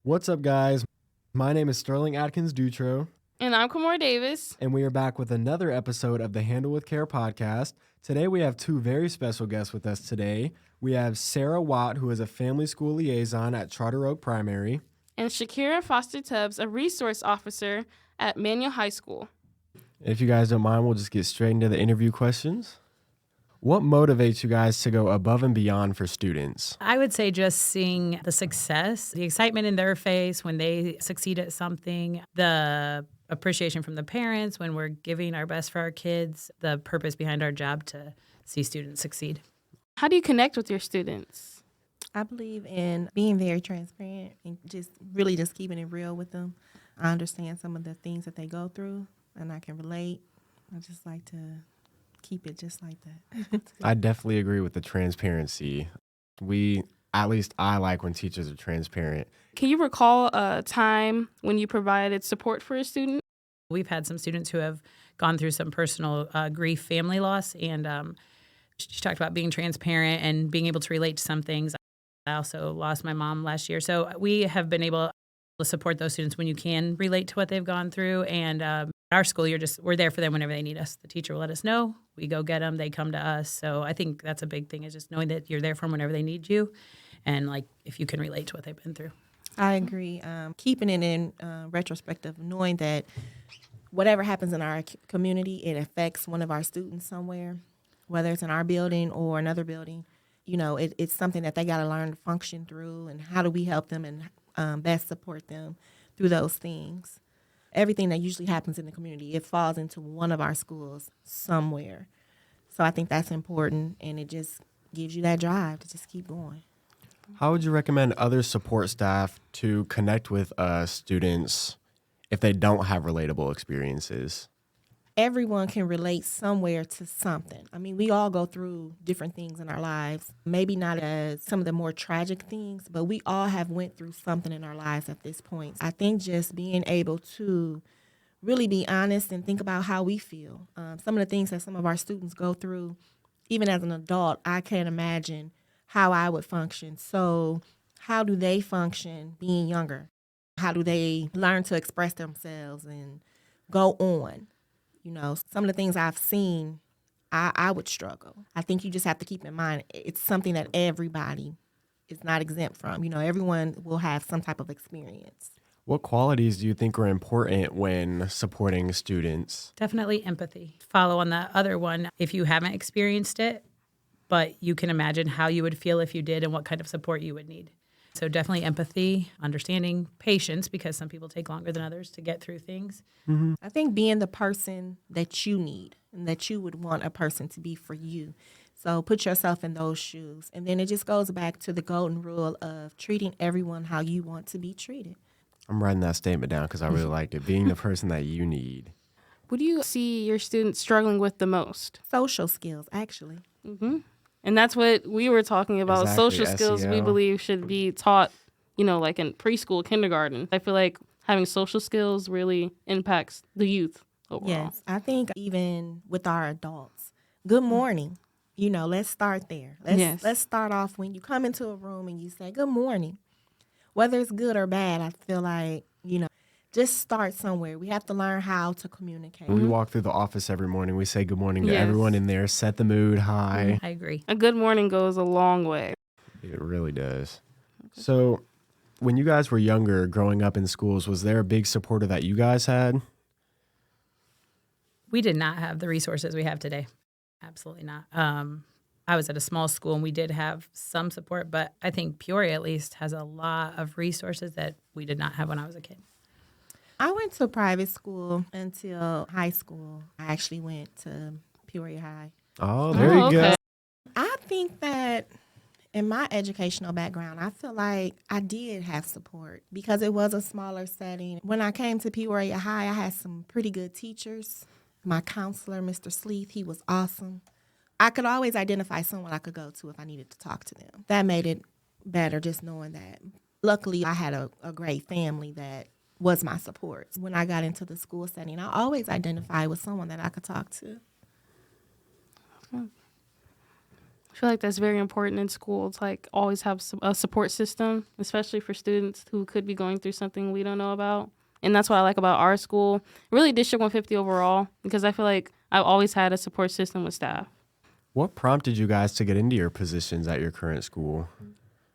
What's up, guys? My name is Sterling Atkins Dutro, And I'm Kamora Davis. and we are back with another episode of the Handle with Care podcast. Today, we have two very special guests with us today. We have Sarah Watt, who is a family school liaison at Charter Oak Primary. And Chakira Foster Tubbs, a resource officer at Manual High School. If you guys don't mind, we'll just get straight into the interview questions. What motivates you guys to go above and beyond for students? I would say just seeing the success, the excitement in their face when they succeed at something, the appreciation from the parents when we're giving our best for our kids, the purpose behind our job to see students succeed. How do you connect with your students? I believe in being very transparent and just keeping it real with them. I understand some of the things that they go through, and I can relate. I just like to keep it just like that. I definitely agree with the transparency. At least I like when teachers are transparent. Can you recall a time when you provided support for a student? We've had some students who have gone through some personal grief, family loss, and she talked about being transparent and being able to relate to some things. I also lost my mom last year. So we have been able to support those students when you can relate to what they've gone through. And our school, we're there for them whenever they need us. The teacher will let us know. We go get them. They come to us. So I think that's a big thing, is just knowing that you're there for them whenever they need you. And like, if you can relate to what they've been through. I agree. Keeping it in retrospective, knowing that whatever happens in our community, it affects one of our students somewhere, whether it's in our building or another building. You know, it's something that they got to learn to function through, and how do we help them and best support them through those things. Everything that usually happens in the community, it falls into one of our schools somewhere. So I think that's important, and it just gives you that drive to just keep going. How would you recommend other support staff to connect with students if they don't have relatable experiences? Everyone can relate somewhere to something. I mean, we all go through different things in our lives, maybe not as some of the more tragic things, but we all have went through something in our lives at this point. I think just being able to really be honest and think about how we feel. Some of the things that some of our students go through, even as an adult, I can't imagine how I would function. So how do they function being younger? How do they learn to express themselves and go on? You know, some of the things I've seen, I would struggle. I think you just have to keep in mind it's something that everybody is not exempt from. You know, everyone will have some type of experience. What qualities do you think are important when supporting students? Definitely empathy. Follow on the other one, if you haven't experienced it, but you can imagine how you would feel if you did and what kind of support you would need. So definitely empathy, understanding, patience, because some people take longer than others to get through things. Mm-hmm. I think being the person that you need and that you would want a person to be for you. So put yourself in those shoes. And then it just goes back to the golden rule of treating everyone how you want to be treated. I'm writing that statement down because I really liked it. Being the person that you need. What do you see your students struggling with the most? Social skills, actually. Mm-hmm. And that's what we were talking about. Exactly, Social skills, we SEL. believe, should be taught, like in preschool, kindergarten. I feel like having social skills really impacts the youth overall. Yes, I think even with our adults, good morning. You know, let's start there. Let's start off when you come into a room and you say good morning. Whether it's good or bad, I feel like, just start somewhere. We have to learn how to communicate. When we walk through the office every morning, we say good morning to Yes. everyone in there, set the mood high. I agree. A good morning goes a long way. It really does. So when you guys were younger, growing up in schools, was there a big supporter that you guys had? We did not have the resources we have today. Absolutely not. I was at a small school and we did have some support, but I think Peoria at least has a lot of resources that we did not have when I was a kid. I went to private school until high school. I actually went to Peoria High. Oh, there you go. Okay. I think that in my educational background, I feel like I did have support because it was a smaller setting. When I came to Peoria High, I had some pretty good teachers. My counselor, Mr. Sleeth, he was awesome. I could always identify someone I could go to if I needed to talk to them. That made it better just knowing that. Luckily, I had a great family that was my support. When I got into the school setting, I always identified with someone that I could talk to. I feel like that's very important in school to like always have a support system, especially for students who could be going through something we don't know about. And that's what I like about our school, really District 150 overall, because I feel like I've always had a support system with staff. What prompted you guys to get into your positions at your current school?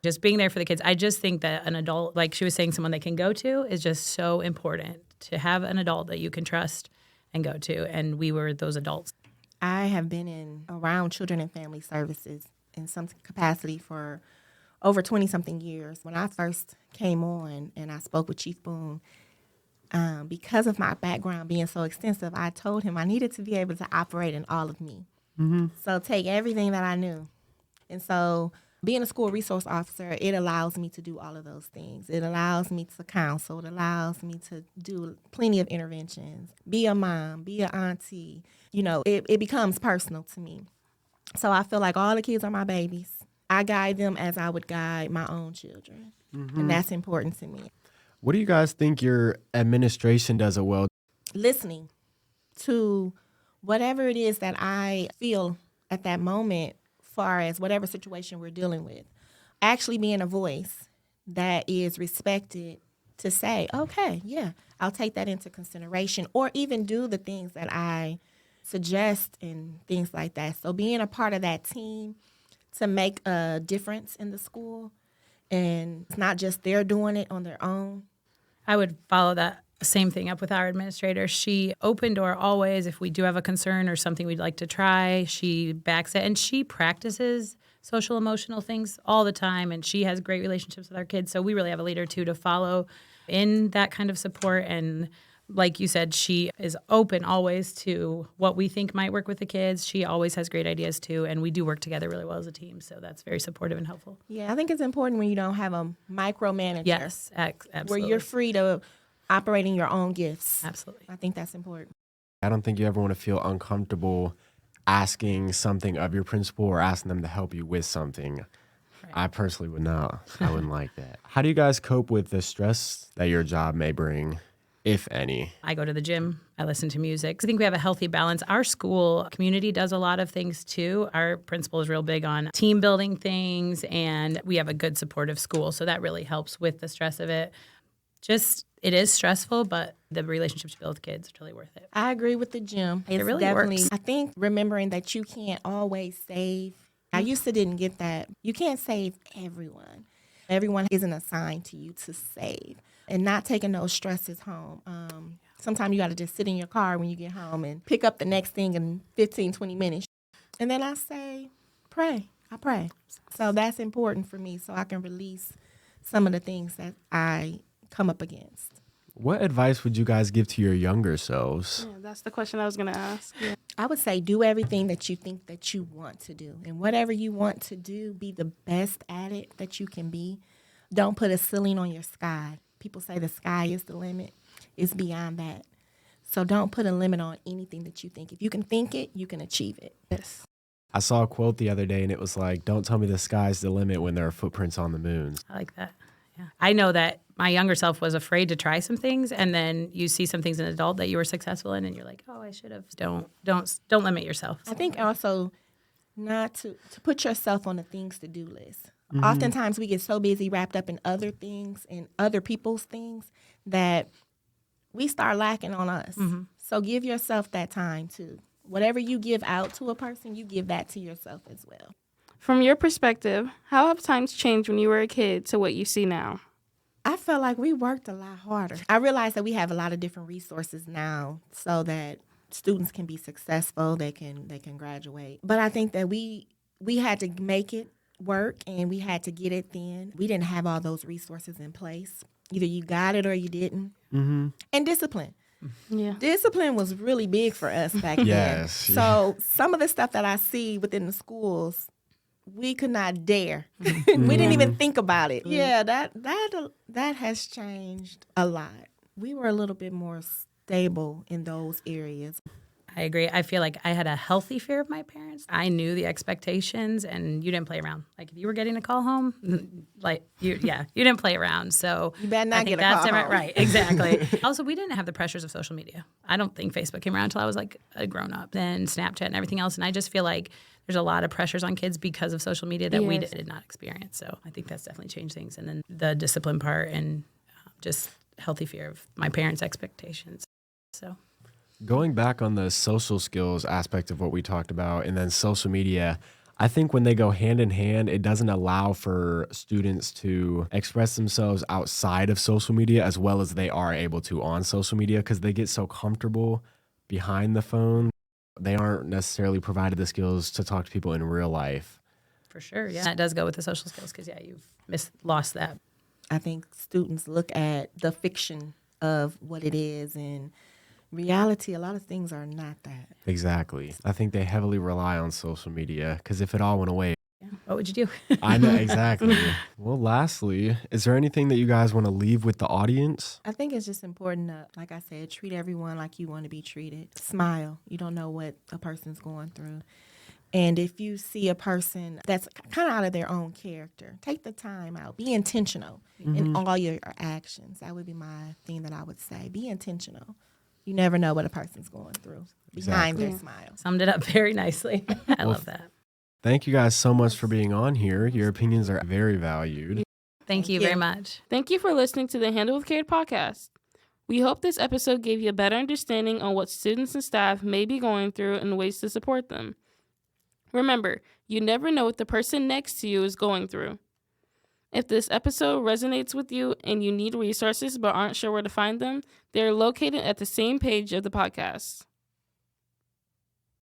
Just being there for the kids. I just think that an adult, like she was saying, someone they can go to is just so important, to have an adult that you can trust and go to. And we were those adults. I have been around children and family services in some capacity for over 20-something years. When I first came on and I spoke with Chief Boone, because of my background being so extensive, I told him I needed to be able to operate in all of me. Mm-hmm. So take everything that I knew. And so being a school resource officer, it allows me to do all of those things. It allows me to counsel. It allows me to do plenty of interventions, be a mom, be an auntie. You know, it becomes personal to me. So I feel like all the kids are my babies. I guide them as I would guide my own children. Mm-hmm. And that's important to me. What do you guys think your administration does it well? Listening to whatever it is that I feel at that moment, far as whatever situation we're dealing with, actually being a voice that is respected to say, okay, yeah, I'll take that into consideration, or even do the things that I suggest and things like that. So being a part of that team to make a difference in the school, and it's not just they're doing it on their own. I would follow that same thing up with our administrator. She open door always. If we do have a concern or something we'd like to try, she backs it. And she practices social emotional things all the time. And she has great relationships with our kids. So we really have a leader, too, to follow in that kind of support. And like you said, she is open always to what we think might work with the kids. She always has great ideas, too. And we do work together really well as a team. So that's very supportive and helpful. Yeah, I think it's important when you don't have a micromanager. Yes, absolutely. Where you're free to operating your own gifts. Absolutely. I think that's important. I don't think you ever want to feel uncomfortable asking something of your principal or asking them to help you with something. Right. I personally would not. I wouldn't like that. How do you guys cope with the stress that your job may bring, if any? I go to the gym. I listen to music. I think we have a healthy balance. Our school community does a lot of things, too. Our principal is real big on team building things, and we have a good supportive school, so that really helps with the stress of it. It is stressful, but the relationships you build with kids is really worth it. I agree with the gym. It really works. I think remembering that you can't always save. I used to didn't get that. You can't save everyone. Everyone isn't assigned to you to save. And not taking those stresses home. Sometimes you got to just sit in your car when you get home and pick up the next thing in 15, 20 minutes. And then I say, pray. I pray. So that's important for me so I can release some of the things that I come up against. What advice would you guys give to your younger selves? Yeah, that's the question I was going to ask. Yeah. I would say do everything that you think that you want to do. And whatever you want to do, be the best at it that you can be. Don't put a ceiling on your sky. People say the sky is the limit. It's beyond that. So don't put a limit on anything that you think. If you can think it, you can achieve it. Yes. I saw a quote the other day, and it was like, don't tell me the sky's the limit when there are footprints on the moon. I like that. Yeah. I know that my younger self was afraid to try some things, and then you see some things in an adult that you were successful in, and you're like, oh, I should have. Don't limit yourself. I think also not to put yourself on the things to do list. Mm-hmm. Oftentimes we get so busy wrapped up in other things and other people's things that we start lacking on us. Mm-hmm. So give yourself that time too. Whatever you give out to a person, you give that to yourself as well. From your perspective, how have times changed when you were a kid to what you see now? I felt like we worked a lot harder. I realized that we have a lot of different resources now so that students can be successful, they can graduate. But I think that we had to make it work and we had to get it then. We didn't have all those resources in place. Either you got it or you didn't. Mm-hmm. And discipline. Yeah. Discipline was really big for us back then. Yes. So some of the stuff that I see within the schools, we could not dare. We didn't even think about it. Yeah, that has changed a lot. We were a little bit more stable in those areas. I agree. I feel like I had a healthy fear of my parents. I knew the expectations, and you didn't play around. Like if you were getting a call home, you didn't play around. So You better not I think get a that's call different. home. Right, exactly. Also, we didn't have the pressures of social media. I don't think Facebook came around until I was like a grown up, then Snapchat and everything else. And I just feel like there's a lot of pressures on kids because of social media that we Yes. did not experience. So I think that's definitely changed things. And then the discipline part and just healthy fear of my parents' expectations. So. Going back on the social skills aspect of what we talked about and then social media, I think when they go hand in hand, it doesn't allow for students to express themselves outside of social media as well as they are able to on social media because they get so comfortable behind the phone. They aren't necessarily provided the skills to talk to people in real life. For sure, yeah. That does go with the social skills because, you've lost that. I think students look at the fiction of what it is, and reality, a lot of things are not that. Exactly. I think they heavily rely on social media because if it all went away, What would you do? I know exactly. Well, lastly, is there anything that you guys want to leave with the audience? I think it's just important to, like I said, treat everyone like you want to be treated. Smile. You don't know what a person's going through. And if you see a person that's kind of out of their own character, take the time out. Be intentional in all your actions. That would be my thing that I would say. Be intentional. You never know what a person's going through behind Exactly. their smile. Summed it up very nicely. I love that. Thank you guys so much for being on here. Your opinions are very valued. Thank you you. very much. Thank you for listening to the Handle with Care podcast. We hope this episode gave you a better understanding on what students and staff may be going through and ways to support them. Remember, you never know what the person next to you is going through. If this episode resonates with you and you need resources but aren't sure where to find them, they are located at the same page of the podcast.